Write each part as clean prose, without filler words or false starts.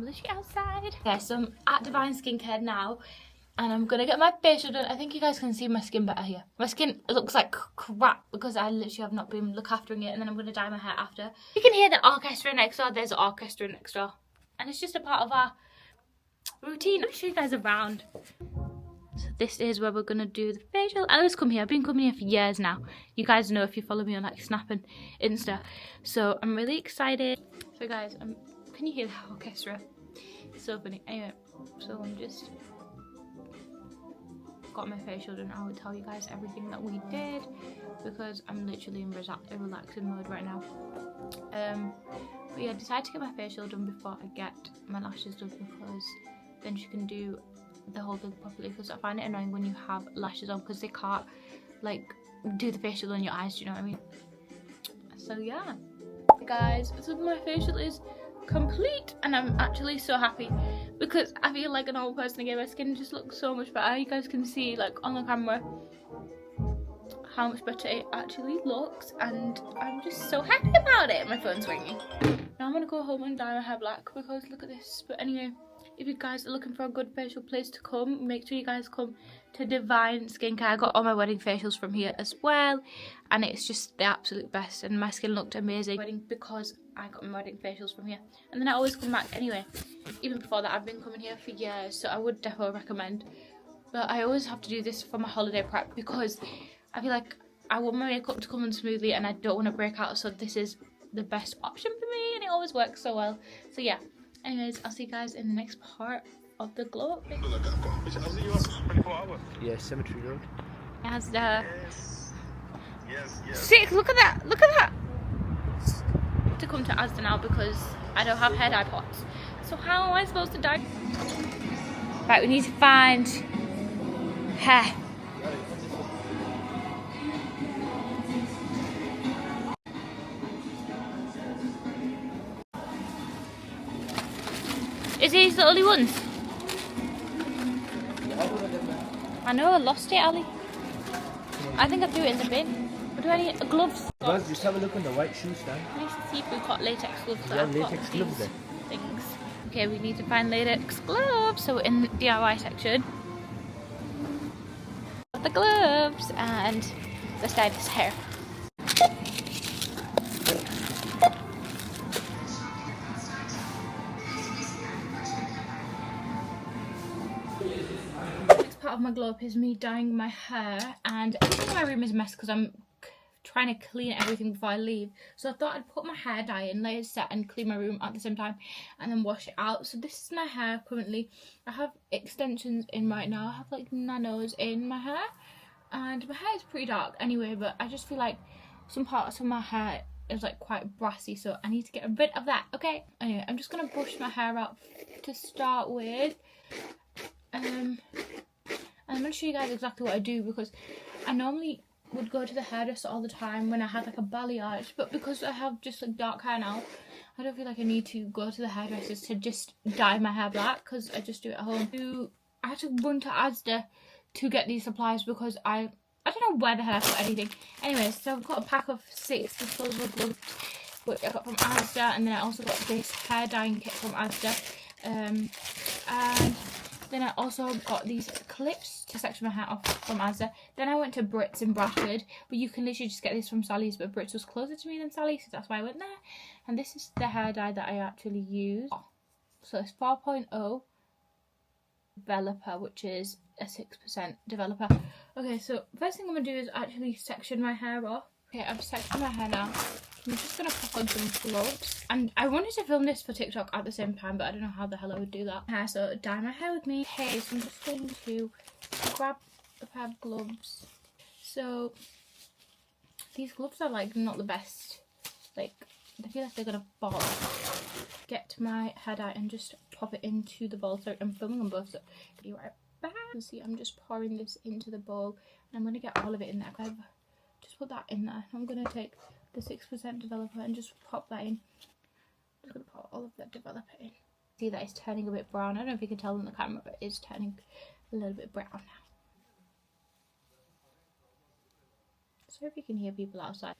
literally outside. Okay, so I'm at Divine Skincare now, and I'm gonna get my facial done. I think you guys can see my skin better here. My skin looks like crap because I literally have not been look aftering it, and then I'm gonna dye my hair after. You can hear the orchestra next door. There's an orchestra next door, and it's just a part of our routine. Let me show you guys around. So this is where we're gonna do the facial. I always come here. I've been coming here for years now. You guys know if you follow me on like Snap and Insta. So I'm really excited. So guys, can you hear the orchestra? It's so funny. Anyway, so I'm just got my facial done. I will tell you guys everything that we did because I'm literally in relaxing mode right now. But yeah, I decided to get my facial done before I get my lashes done because then she can do the whole thing properly, because I find it annoying when you have lashes on because they can't like do the facial on your eyes, do you know what I mean? So yeah guys, so my facial is complete and I'm actually so happy because I feel like an old person again. My skin just looks so much better. You guys can see like on the camera how much better it actually looks, and I'm just so happy about it. My phone's ringing. Now I'm gonna go home and dye my hair black because look at this. But anyway, if you guys are looking for a good facial place to come, make sure you guys come to Divine Skincare. I got all my wedding facials from here as well, and it's just the absolute best, and my skin looked amazing because I got my wedding facials from here. And then I always come back anyway. Even before that, I've been coming here for years, so I would definitely recommend. But I always have to do this for my holiday prep because I feel like I want my makeup to come on smoothly and I don't want to break out, so this is the best option for me and it always works so well. So yeah, anyways, I'll see you guys in the next part of the glow up. Yeah, Cemetery Road. As Yes. sick, look at that, look at that. To come to Asda now because I don't have hair dye pots. So how am I supposed to dye? Right, we need to find hair. Is these the only ones? I know, I lost it, Ali. I think I threw it in the bin. But do I need gloves? Guys, just have a look on the white shoe stand. I need to see if we've got latex gloves. Yeah, I've got latex gloves these there. things. Okay, we need to find latex gloves. So in the DIY section, got the gloves and let's dye this hair. Next part of my glow up is me dyeing my hair, and everything in my room is a mess because I'm trying to clean everything before I leave. So I thought I'd put my hair dye in, let it set and clean my room at the same time and then wash it out. So this is my hair currently. I have extensions in right now. I have like nanos in my hair and my hair is pretty dark anyway, but I just feel like some parts of my hair is like quite brassy, so I need to get rid of that. Okay, anyway, I'm just gonna brush my hair out to start with. And I'm gonna show you guys exactly what I do because I normally would go to the hairdresser all the time when I had like a balayage, but because I have just like dark hair now, I don't feel like I need to go to the hairdressers to just dye my hair black because I just do it at home. I had to run to Asda to get these supplies because I don't know where the hell I put anything. Anyway, so I've got a pack of 6 disposable gloves which I got from Asda, and then I also got this hair dyeing kit from Asda, and then I also got these clips to section my hair off from Asda. Then I went to Brits in Bradford, but you can literally just get this from Sally's, but Brits was closer to me than Sally's, so that's why I went there. And this is the hair dye that I actually use. So it's 4.0 developer, which is a 6% developer. Okay, so first thing I'm going to do is actually section my hair off. Okay, I've sectioned my hair now. I'm just going to pop on some gloves. And I wanted to film this for TikTok at the same time, but I don't know how the hell I would do that. So dye my hair with me. Okay, so I'm just going to grab a pair of gloves. So these gloves are like not the best. Like, I feel like they're going to fall. Get my hair dye and just pop it into the bowl. So I'm filming them both, so I'll be right back. You see, I'm just pouring this into the bowl and I'm going to get all of it in there. I've just put that in there. I'm going to take the 6% developer and just pop that in. I'm just going to pop all of that developer in. See that it's turning a bit brown. I don't know if you can tell on the camera, but it's turning a little bit brown now. So if you can hear people outside.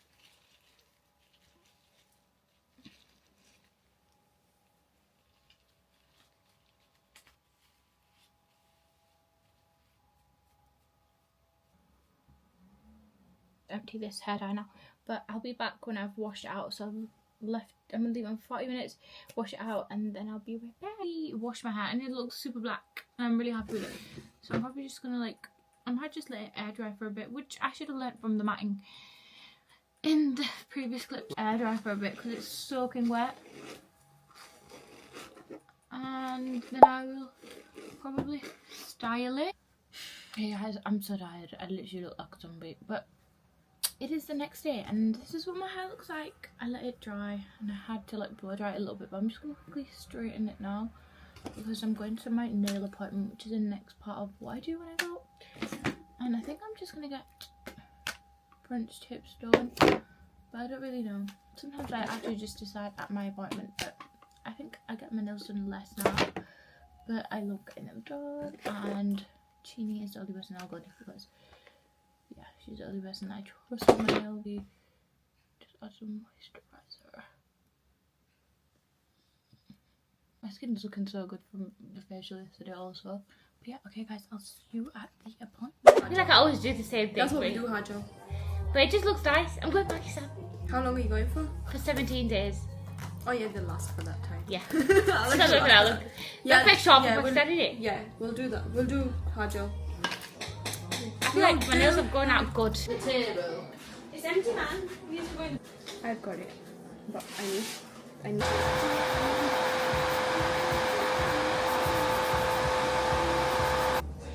empty this hair dye now. But I'll be back when I've washed it out. So I'm gonna leave it on 40 minutes, wash it out, and then I'll be right back. Wash my hair, and it looks super black, and I'm really happy with it. So I'm probably just gonna I might just let it air dry for a bit, which I should have learnt from the matting in the previous clip. Air dry for a bit because it's soaking wet, and then I will probably style it. Hey guys, I'm so tired. I literally look like a zombie, but it is the next day and this is what my hair looks like. I let it dry and I had to blow dry it a little bit, but I'm just gonna quickly straighten it now because I'm going to my nail appointment, which is the next part of what I do when I go. And I think I'm just gonna get French tips done, but I don't really know. Sometimes I actually just decide at my appointment, but I think I get my nails done less now, but I love getting them done. And Chini is the only person I'll go to because yeah, she's the only person I trust on my nail. Just add some moisturizer. My skin's looking so good from the facial yesterday also. But yeah, okay guys, I'll see you at the appointment. I feel like I always do the same thing. That's what we do, Hajo. But it just looks nice. I'm going back Pakistan. How long are you going for? For 17 days. Oh yeah, they'll last for that time. Yeah. I'll Look at That's like short for Pakistan, isn't it? Yeah, we'll do that. We'll do Hajo. I feel like my nails have gone out good. The table. It's empty, man. I've got it. But I need.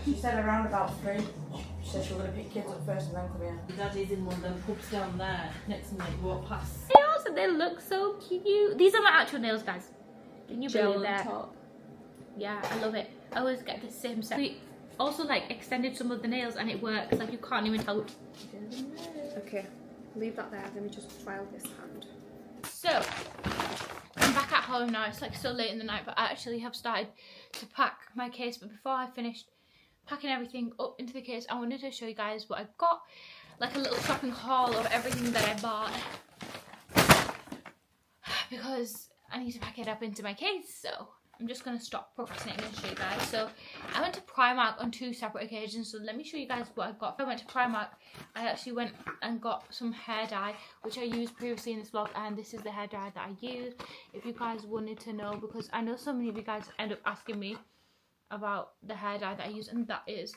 She said around about 3. She said she was going to pick kids up first and then come here. Daddy's in one of them pubs down there next to me. Walk past. Nails, and they look so cute. These are my actual nails, guys. Can you believe that? Top. Yeah, I love it. I always get the same set. We also extended some of the nails and it works. You can't even tell. Okay, leave that there. Let me just trial this hand. So I'm back at home now. It's so late in the night, but I actually have started to pack my case. But before I finished packing everything up into the case, I wanted to show you guys what I got, a little shopping haul of everything that I bought, because I need to pack it up into my case. So I'm just going to stop procrastinating and show you guys. So I went to Primark on 2 separate occasions, so let me show you guys what I got. I went to Primark, I actually went and got some hair dye, which I used previously in this vlog, and this is the hair dye that I used, if you guys wanted to know, because I know so many of you guys end up asking me about the hair dye that I use, and that is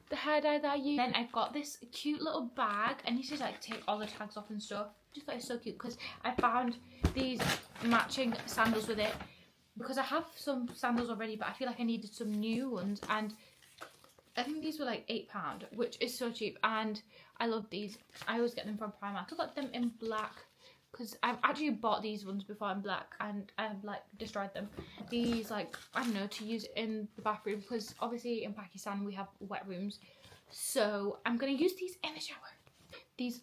the hair dye that I use. Then I got this cute little bag. I need to take all the tags off and stuff. Just thought it's so cute because I found these matching sandals with it, because I have some sandals already, but I feel like I needed some new ones, and I think these were £8, which is so cheap, and I love these. I always get them from Primark. I got them in black because I've actually bought these ones before in black and I have destroyed them. These I don't know, to use in the bathroom, because obviously in Pakistan we have wet rooms, so I'm gonna use these in the shower. These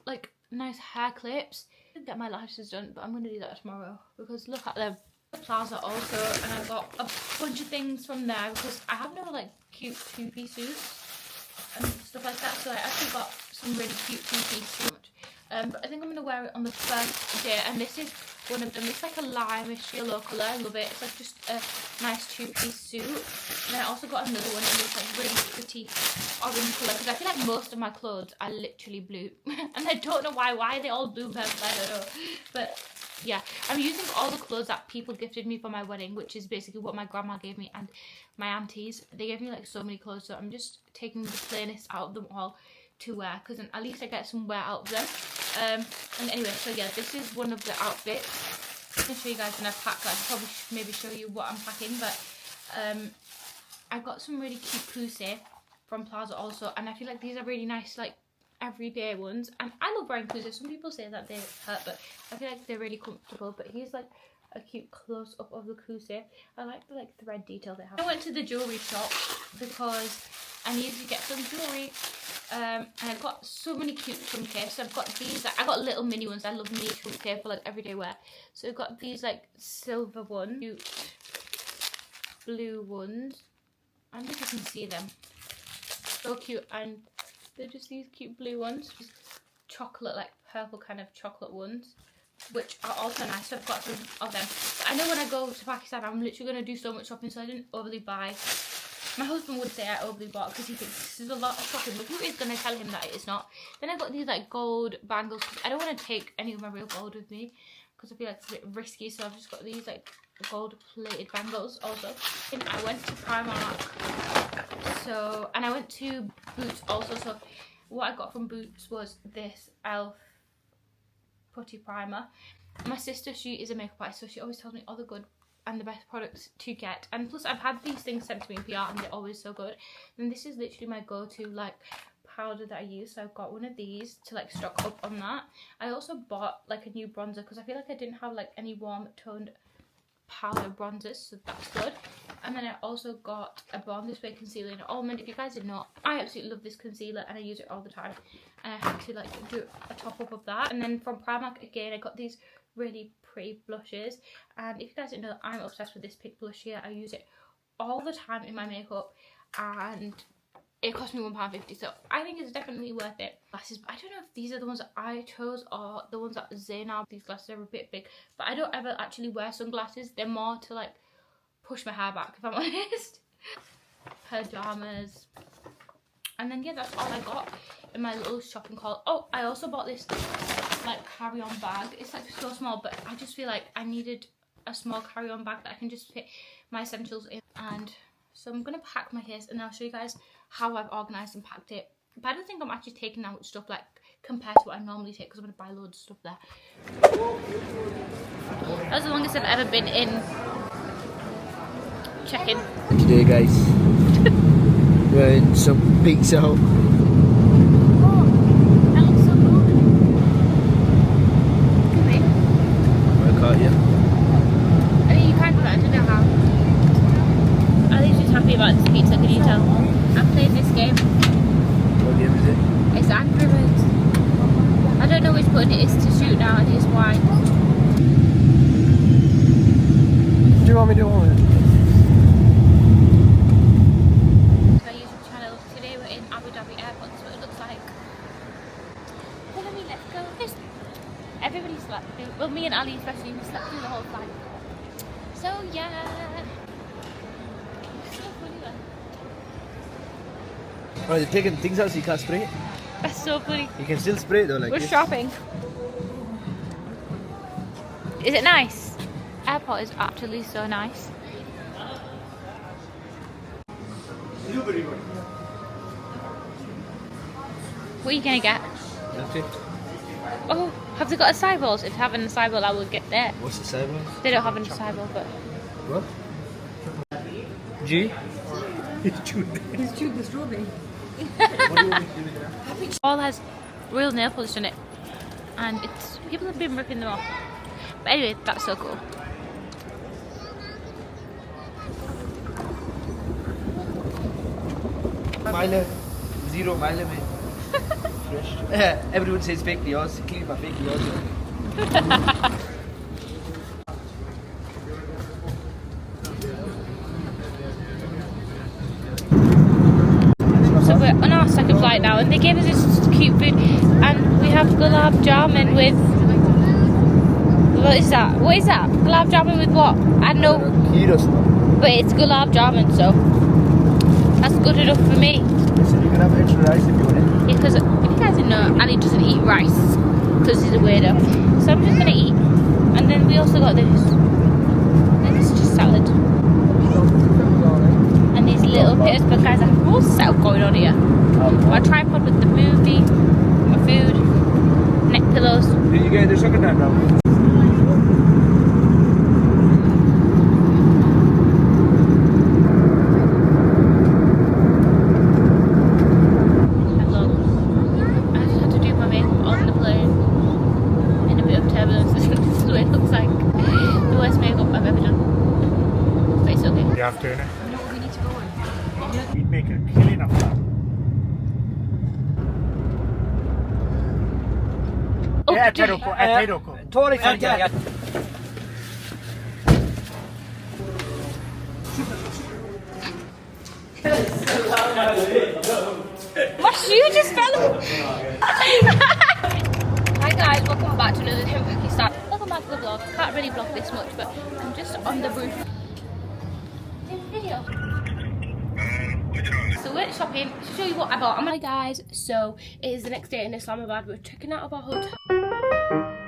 nice hair clips. I didn't get my lashes done, but I'm gonna do that tomorrow because look at them. Plaza also, and I got a bunch of things from there because I have no cute 2-piece suits and stuff like that, so I actually got some really cute 2-piece suits. But I think I'm going to wear it on the first day, and this is one of them. It's a lime-ish yellow colour. I love it. It's just a nice 2-piece suit. And then I also got another one in this really pretty orange colour, because I feel like most of my clothes are literally blue. And I don't know why are they all blue purple, I don't know. But yeah, I'm using all the clothes that people gifted me for my wedding, which is basically what my grandma gave me and my aunties. They gave me so many clothes, so I'm just taking the plainest out of them all to wear, because then at least I get some wear out of them. And anyway, so yeah, this is one of the outfits. I can show you guys when I pack. I probably should maybe show you what I'm packing, but I got some really cute kusi from Plaza also, and I feel like these are really nice everyday ones, and I love wearing kusi. Some people say that they hurt, but I feel like they're really comfortable. But here's a cute close up of the kusi. I like the thread detail they have. I went to the jewellery shop because I needed to get some jewellery, and I got so many cute chunky. So I've got these. I got little mini ones. I love mini chunky for everyday wear. So I've got these silver ones, cute blue ones. I don't know if you can see them. So cute, and they're just these cute blue ones, just chocolate, purple kind of chocolate ones, which are also nice. So I've got some of them. But I know when I go to Pakistan, I'm literally going to do so much shopping, so I didn't overly buy My husband would say I overly bought because he thinks this is a lot of shopping, but who is going to tell him that it's not? Then I got these like gold bangles. I don't want to take any of my real gold with me because I feel like it's a bit risky, so I've just got these like gold plated bangles also. And I went to Primark, and I went to Boots also, so what I got from Boots was this e.l.f. putty primer. My sister, she is a makeup artist, so she always tells me all the good and the best products to get, and plus I've had these things sent to me in PR and they're always so good. And this is literally my go-to like powder that I use, so I've got one of these to like stock up on that. I also bought like a new bronzer because I feel like I didn't have like any warm toned powder bronzers, so that's good. And then I also got a Born This Way concealer in almond. If you guys didn't know, I absolutely love this concealer and I use it all the time, and I had to like do a top up of that. And then from Primark again, I got these really pretty blushes, and if you guys didn't know, I'm obsessed with this pink blush here. I use it all the time in my makeup and it cost me £1.50, so I think it's definitely worth it. Glasses, I don't know if these are the ones that I chose or the ones that Zainab. These glasses are a bit big, but I don't ever actually wear sunglasses. They're more to like push my hair back, if I'm honest. Pajamas, and then yeah, that's all I got in my little shopping haul. Oh, I also bought this like carry-on bag. It's like so small, but I just feel like I needed a small carry-on bag that I can just fit my essentials in. And so I'm gonna pack my case and I'll show you guys how I've organised and packed it. But I don't think I'm actually taking out stuff like compared to what I normally take, because I'm gonna buy loads of stuff there. That's the longest I've ever been in check-in. Today, guys, we're in some Pizza Hut. About this pizza, can you tell? I'm playing this game. What game is it? It's Angry Birds. I don't know which button it is to shoot now, and it's Y. Do you want me to do one? My YouTube channel. Today we're in Abu Dhabi Airport. That's what it looks like. Follow me, let's go. Everybody slept through. Well, me and Ali especially, we slept through the whole flight. So yeah. Oh, they're taking things out so you can't spray it. That's so funny. You can still spray it though, like we're this. shopping. Is it nice? Airport is actually so nice. What are you gonna get? Nothing. Oh, have they got a cyballs? If they have an cyballs, I will get there. What's the cyballs? They don't have an cyballs, but what? G? He's chewed the strawberry. all has real nail polish on it, and it's people have been ripping them off. But anyway, that's so cool. Mile, 0 mile, man. Fresh. Everyone says fake yours. Clean my fake yours. So we're on our second flight now, and they gave us this cute food, and we have gulab jamun with. What is that? What is that? Gulab jamun with what? I don't know. But it's gulab jamun, so that's good enough for me. Listen, you can have extra rice if you want it. Yeah, because if you guys didn't know, Ali doesn't eat rice because he's a weirdo. So I'm just gonna eat, and then we also got this. And this is just salad. And these little bits, but guys, I have a whole setup going on here. My tripod with the movie, my food, neck pillows. Did you get the second time now? Afternoon. We need to go on. We'd make a killing of that. Oh, Yeah, Teroko. Totally fine. My shoe just fell. Hi guys, welcome back to another day in Pakistan. Welcome back to the vlog. Can't really vlog this much, but I'm just on the roof. Video. went shopping to show you what I bought. Hi guys, so it is the next day in Islamabad. We're checking out of our hotel.